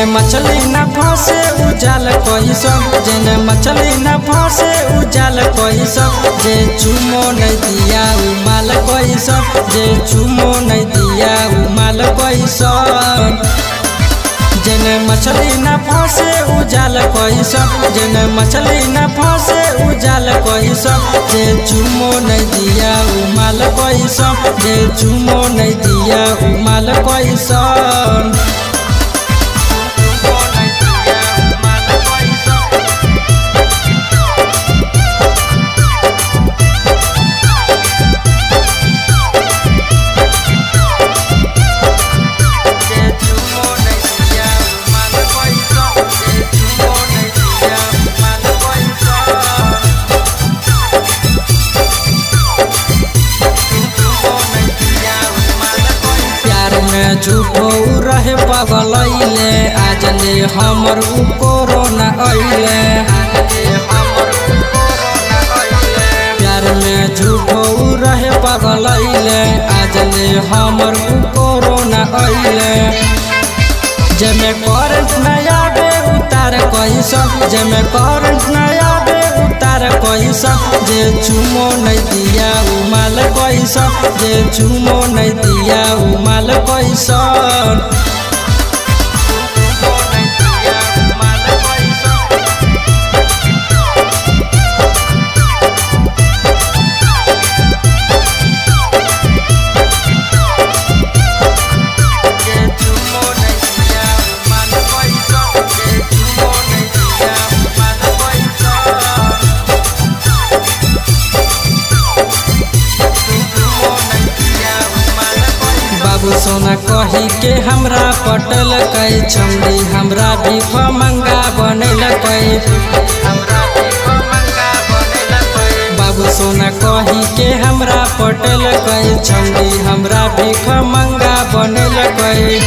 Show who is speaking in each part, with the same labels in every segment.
Speaker 1: जेने मछली न फंसे उजाल कैसन, जेने मछली न फंसे उजाल कैसन, जे चुमो नहीं दिया उ माल कैसन, जे चुमो नहीं दिया उ माल कैसन। जेने मछली न फंसे उजाल कैसन, जेने मछली न फंसे उजाल कैसन, जे चुमो नहीं दिया उ माल कैसन, जे चुमो नहीं दिया उ माल कैसन। झूठो रहे पगलैले आज ले हमर उ कोरोना अइले। प्यार में झूठो रहे पगलैले आज ले हमर उ कोरोना अइले। जेमे करंट न आवे उतार कैसन, जेमे करंट न आवे उतार कैसन, जे चुमो नहीं दिया उ माल कैसन, जे चुमो नहीं दिया उ माल कैसन। बाबू सोना कही के हमरा पटल कई छमड़ी हमरा भी मंगा बनल कई। बाबू सोना कही के हमरा पटल कई छमड़ी हमरा भी मंगा बनल कई।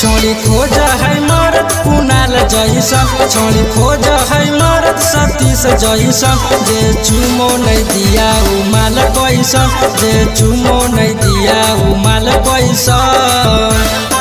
Speaker 1: छोड़ी खोज है मरद कुनाल जैसन, छोड़ी खोज है मरद सतीश जैसन, जे चुमो नहीं दिया उ माल कैसन, जे चुमो नहीं दिया उ माल कैसन।